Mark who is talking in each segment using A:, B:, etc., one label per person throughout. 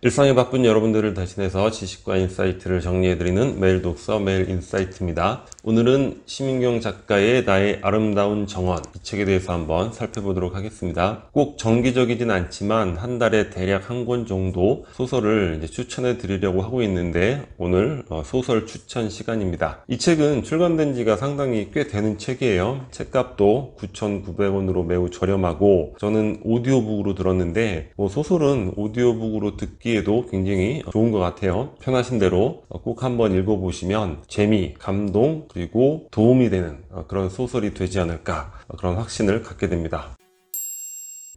A: 일상에 바쁜 여러분들을 대신해서 지식과 인사이트를 정리해드리는 매일 독서 매일 인사이트입니다. 오늘은 심인경 작가의 나의 아름다운 정원, 이 책에 대해서 한번 살펴보도록 하겠습니다. 꼭 정기적이진 않지만 한 달에 대략 한 권 정도 소설을 이제 추천해 드리려고 하고 있는데, 오늘 소설 추천 시간입니다. 이 책은 출간된 지가 상당히 꽤 되는 책이에요. 책값도 9,900원으로 매우 저렴하고, 저는 오디오북으로 들었는데 소설은 오디오북으로 듣기에도 굉장히 좋은 것 같아요. 편하신 대로 꼭 한번 읽어보시면 재미, 감동, 그리고 도움이 되는 그런 소설이 되지 않을까, 그런 확신을 갖게 됩니다.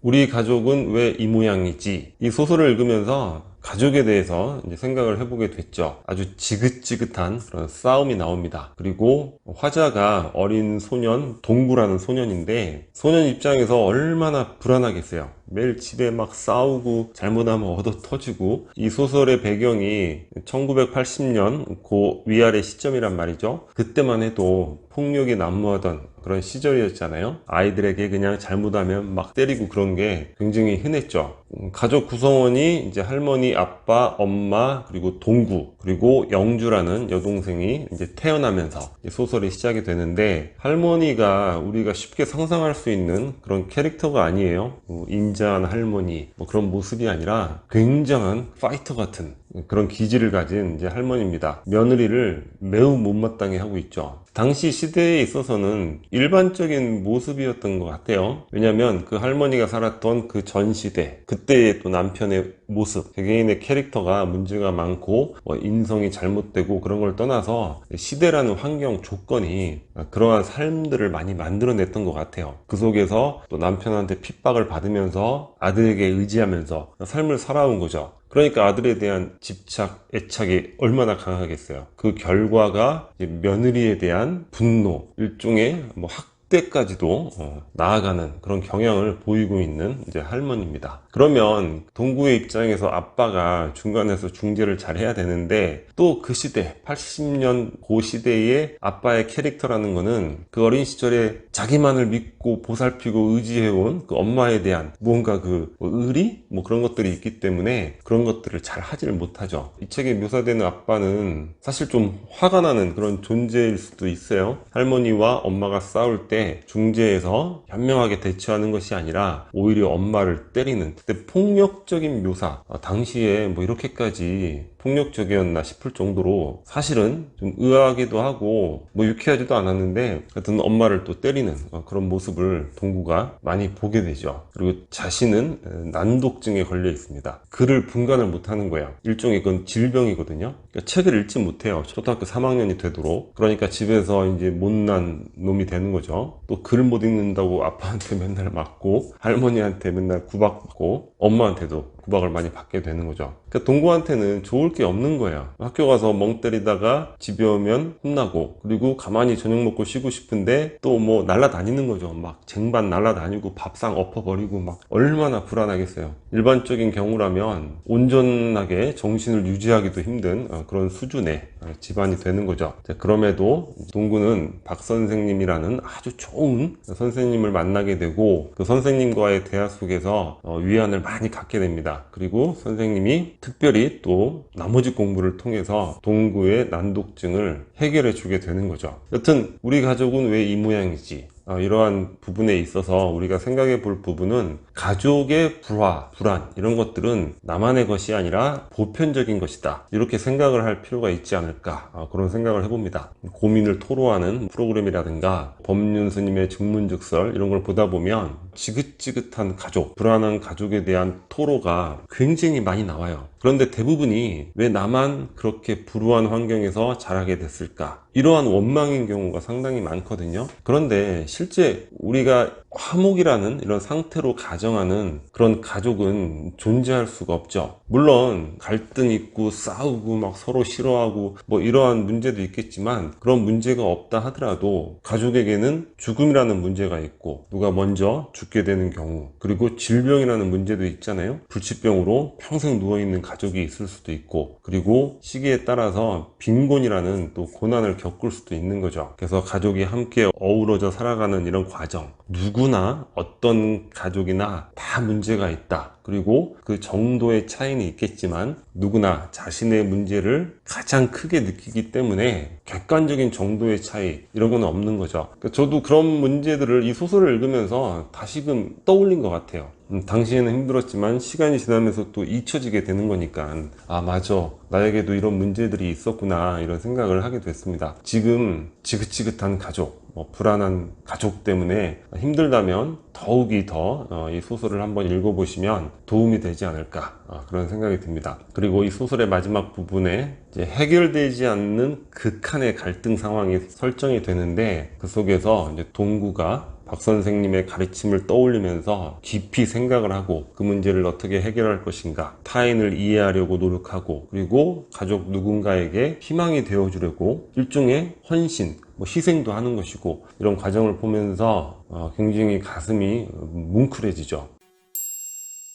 A: 우리 가족은 왜 이 모양이지? 이 소설을 읽으면서 가족에 대해서 이제 생각을 해보게 됐죠. 아주 지긋지긋한 그런 싸움이 나옵니다. 그리고 화자가 어린 소년, 동구라는 소년인데, 소년 입장에서 얼마나 불안하겠어요. 매일 집에 막 싸우고 잘못하면 얻어 터지고. 이 소설의 배경이 1980년 그 위아래 시점이란 말이죠. 그때만 해도 폭력이 난무하던 그런 시절이었잖아요. 아이들에게 그냥 잘못하면 막 때리고 그런 게 굉장히 흔했죠. 가족 구성원이 이제 할머니, 아빠, 엄마, 그리고 동구, 그리고 영주라는 여동생이 이제 태어나면서 소설이 시작이 되는데, 할머니가 우리가 쉽게 상상할 수 있는 그런 캐릭터가 아니에요. 인자한 할머니, 그런 모습이 아니라 굉장한 파이터 같은 그런 기질을 가진 이제 할머니입니다. 며느리를 매우 못마땅해 하고 있죠. 당시 시대에 있어서는 일반적인 모습이었던 것 같아요. 왜냐하면 그 할머니가 살았던 그 전 시대, 그때의 또 남편의 모습, 개개인의 캐릭터가 문제가 많고 인성이 잘못되고 그런 걸 떠나서 시대라는 환경 조건이 그러한 삶들을 많이 만들어냈던 것 같아요. 그 속에서 또 남편한테 핍박을 받으면서 아들에게 의지하면서 삶을 살아온 거죠. 그러니까 아들에 대한 집착, 애착이 얼마나 강하겠어요. 그 결과가 며느리에 대한 분노, 일종의 학대까지도 나아가는 그런 경향을 보이고 있는 이제 할머니입니다. 그러면 동구의 입장에서 아빠가 중간에서 중재를 잘 해야 되는데, 또 그 시대, 80년 그 시대의 아빠의 캐릭터라는 거는 그 어린 시절에 자기만을 믿고 보살피고 의지해온 그 엄마에 대한 무언가 그 의리? 그런 것들이 있기 때문에 그런 것들을 잘 하지를 못하죠. 이 책에 묘사되는 아빠는 사실 좀 화가 나는 그런 존재일 수도 있어요. 할머니와 엄마가 싸울 때 중재해서 현명하게 대처하는 것이 아니라 오히려 엄마를 때리는, 근데 폭력적인 묘사, 당시에 이렇게까지 폭력적이었나 싶을 정도로 사실은 좀 의아하기도 하고 유쾌하지도 않았는데, 하여튼 엄마를 또 때리는 그런 모습을 동구가 많이 보게 되죠. 그리고 자신은 난독증에 걸려 있습니다. 글을 분간을 못하는 거예요. 일종의 그건 질병이거든요. 그러니까 책을 읽지 못해요. 초등학교 3학년이 되도록. 그러니까 집에서 이제 못난 놈이 되는 거죠. 또 글 못 읽는다고 아빠한테 맨날 맞고, 할머니한테 맨날 구박받고, 엄마한테도 구박을 많이 받게 되는 거죠. 그러니까 동구한테는 좋을 게 없는 거예요. 학교 가서 멍 때리다가 집에 오면 혼나고, 그리고 가만히 저녁 먹고 쉬고 싶은데 또 날아다니는 거죠. 막 쟁반 날아다니고 밥상 엎어버리고 막 얼마나 불안하겠어요. 일반적인 경우라면 온전하게 정신을 유지하기도 힘든 그런 수준의 집안이 되는 거죠. 그럼에도 동구는 박 선생님이라는 아주 좋은 선생님을 만나게 되고, 그 선생님과의 대화 속에서 위안을 많이 갖게 됩니다. 그리고 선생님이 특별히 또 나머지 공부를 통해서 동구의 난독증을 해결해 주게 되는 거죠. 여튼 우리 가족은 왜 이 모양이지? 이러한 부분에 있어서 우리가 생각해 볼 부분은, 가족의 불안, 이런 것들은 나만의 것이 아니라 보편적인 것이다, 이렇게 생각을 할 필요가 있지 않을까, 그런 생각을 해봅니다. 고민을 토로하는 프로그램이라든가 법륜 스님의 증문즉설, 이런 걸 보다 보면 지긋지긋한 가족, 불안한 가족에 대한 토로가 굉장히 많이 나와요. 그런데 대부분이 왜 나만 그렇게 불우한 환경에서 자라게 됐을까, 이러한 원망인 경우가 상당히 많거든요. 그런데 실제 우리가 화목이라는 이런 상태로 가정하는 그런 가족은 존재할 수가 없죠. 물론 갈등 있고 싸우고 막 서로 싫어하고 이러한 문제도 있겠지만, 그런 문제가 없다 하더라도 가족에게는 죽음이라는 문제가 있고, 누가 먼저 죽게 되는 경우, 그리고 질병이라는 문제도 있잖아요. 불치병으로 평생 누워있는 가족이 있을 수도 있고, 그리고 시기에 따라서 빈곤이라는 또 고난을 겪을 수도 있는 거죠. 그래서 가족이 함께 어우러져 살아가는 이런 과정, 누구나 어떤 가족이나 다 문제가 있다, 그리고 그 정도의 차이는 있겠지만 누구나 자신의 문제를 가장 크게 느끼기 때문에 객관적인 정도의 차이 이런 건 없는 거죠. 그러니까 저도 그런 문제들을 이 소설을 읽으면서 다시금 떠올린 것 같아요. 당시에는 힘들었지만 시간이 지나면서 또 잊혀지게 되는 거니까 아 맞아, 나에게도 이런 문제들이 있었구나 이런 생각을 하게 됐습니다. 지금 지긋지긋한 가족, 불안한 가족 때문에 힘들다면 더욱이 더 이 소설을 한번 읽어보시면 도움이 되지 않을까 그런 생각이 듭니다. 그리고 이 소설의 마지막 부분에 이제 해결되지 않는 극한의 갈등 상황이 설정이 되는데 그 속에서 이제 동구가 박 선생님의 가르침을 떠올리면서 깊이 생각을 하고 그 문제를 어떻게 해결할 것인가, 타인을 이해하려고 노력하고, 그리고 가족 누군가에게 희망이 되어주려고 일종의 헌신, 희생도 하는 것이고, 이런 과정을 보면서 굉장히 가슴이 뭉클해지죠.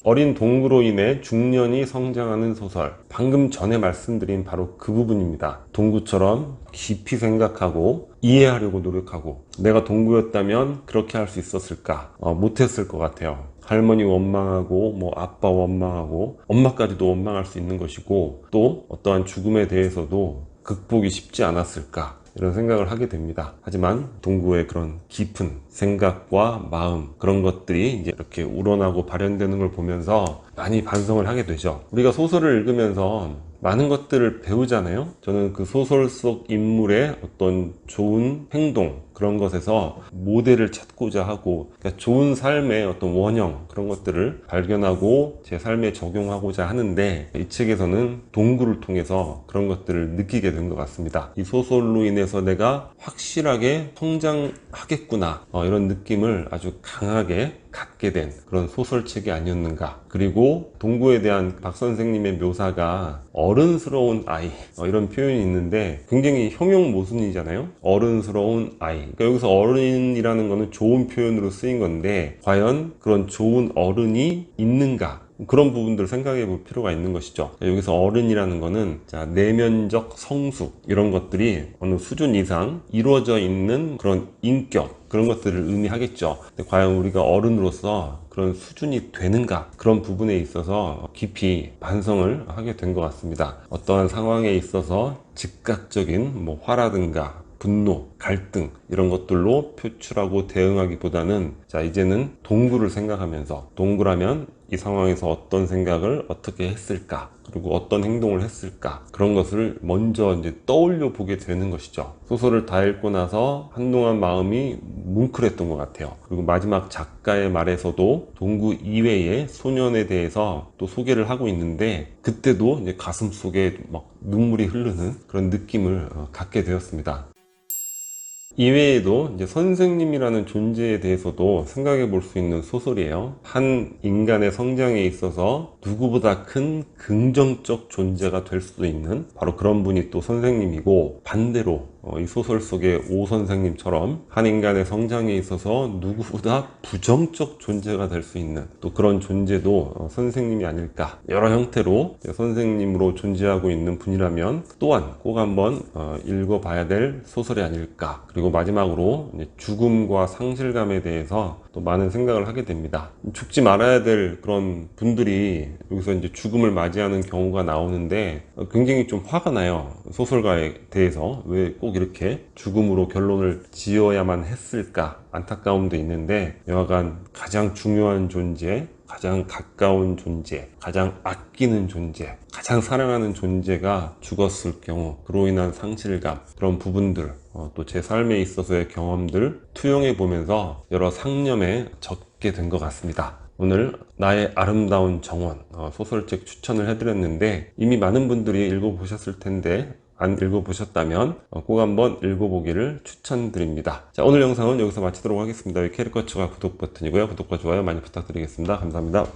A: 어린 동구로 인해 중년이 성장하는 소설, 방금 전에 말씀드린 바로 그 부분입니다. 동구처럼 깊이 생각하고 이해하려고 노력하고, 내가 동구였다면 그렇게 할 수 있었을까? 못했을 것 같아요. 할머니 원망하고 아빠 원망하고 엄마까지도 원망할 수 있는 것이고, 또 어떠한 죽음에 대해서도 극복이 쉽지 않았을까, 이런 생각을 하게 됩니다. 하지만 동구의 그런 깊은 생각과 마음, 그런 것들이 이제 이렇게 우러나고 발현되는 걸 보면서 많이 반성을 하게 되죠. 우리가 소설을 읽으면서 많은 것들을 배우잖아요. 저는 그 소설 속 인물의 어떤 좋은 행동, 그런 것에서 모델을 찾고자 하고, 그러니까 좋은 삶의 어떤 원형, 그런 것들을 발견하고 제 삶에 적용하고자 하는데, 이 책에서는 동구를 통해서 그런 것들을 느끼게 된 것 같습니다. 이 소설로 인해서 내가 확실하게 성장하겠구나, 이런 느낌을 아주 강하게 갖게 된 그런 소설책이 아니었는가. 그리고 동구에 대한 박 선생님의 묘사가 어른스러운 아이, 이런 표현이 있는데 굉장히 형용모순이잖아요. 어른스러운 아이. 그러니까 여기서 어른이라는 거는 좋은 표현으로 쓰인 건데, 과연 그런 좋은 어른이 있는가, 그런 부분들을 생각해 볼 필요가 있는 것이죠. 여기서 어른이라는 거는 내면적 성숙, 이런 것들이 어느 수준 이상 이루어져 있는 그런 인격, 그런 것들을 의미하겠죠. 근데 과연 우리가 어른으로서 그런 수준이 되는가, 그런 부분에 있어서 깊이 반성을 하게 된 것 같습니다. 어떠한 상황에 있어서 즉각적인 화라든가 분노, 갈등, 이런 것들로 표출하고 대응하기보다는 이제는 동구를 생각하면서, 동구라면 이 상황에서 어떤 생각을 어떻게 했을까, 그리고 어떤 행동을 했을까, 그런 것을 먼저 이제 떠올려 보게 되는 것이죠. 소설을 다 읽고 나서 한동안 마음이 뭉클했던 것 같아요. 그리고 마지막 작가의 말에서도 동구 이외의 소년에 대해서 또 소개를 하고 있는데, 그때도 이제 가슴 속에 막 눈물이 흐르는 그런 느낌을 갖게 되었습니다. 이외에도 이제 선생님이라는 존재에 대해서도 생각해 볼 수 있는 소설이에요. 한 인간의 성장에 있어서 누구보다 큰 긍정적 존재가 될 수도 있는 바로 그런 분이 또 선생님이고, 반대로 이 소설 속의 오 선생님처럼 한 인간의 성장에 있어서 누구보다 부정적 존재가 될 수 있는 또 그런 존재도 선생님이 아닐까. 여러 형태로 선생님으로 존재하고 있는 분이라면 또한 꼭 한번 읽어봐야 될 소설이 아닐까. 그리고 마지막으로 죽음과 상실감에 대해서 또 많은 생각을 하게 됩니다. 죽지 말아야 될 그런 분들이 여기서 이제 죽음을 맞이하는 경우가 나오는데 굉장히 좀 화가 나요. 소설가에 대해서 왜 꼭 이렇게 죽음으로 결론을 지어야만 했을까, 안타까움도 있는데, 여하간 가장 중요한 존재, 가장 가까운 존재, 가장 아끼는 존재, 가장 사랑하는 존재가 죽었을 경우 그로 인한 상실감, 그런 부분들, 또 제 삶에 있어서의 경험들 투영해 보면서 여러 상념에 젖게 된 것 같습니다. 오늘 나의 아름다운 정원 소설책 추천을 해드렸는데, 이미 많은 분들이 읽어보셨을 텐데 안 읽어보셨다면 꼭 한번 읽어보기를 추천드립니다. 자, 오늘 영상은 여기서 마치도록 하겠습니다. 이 캐릭터가 구독 버튼이고요. 구독과 좋아요 많이 부탁드리겠습니다. 감사합니다.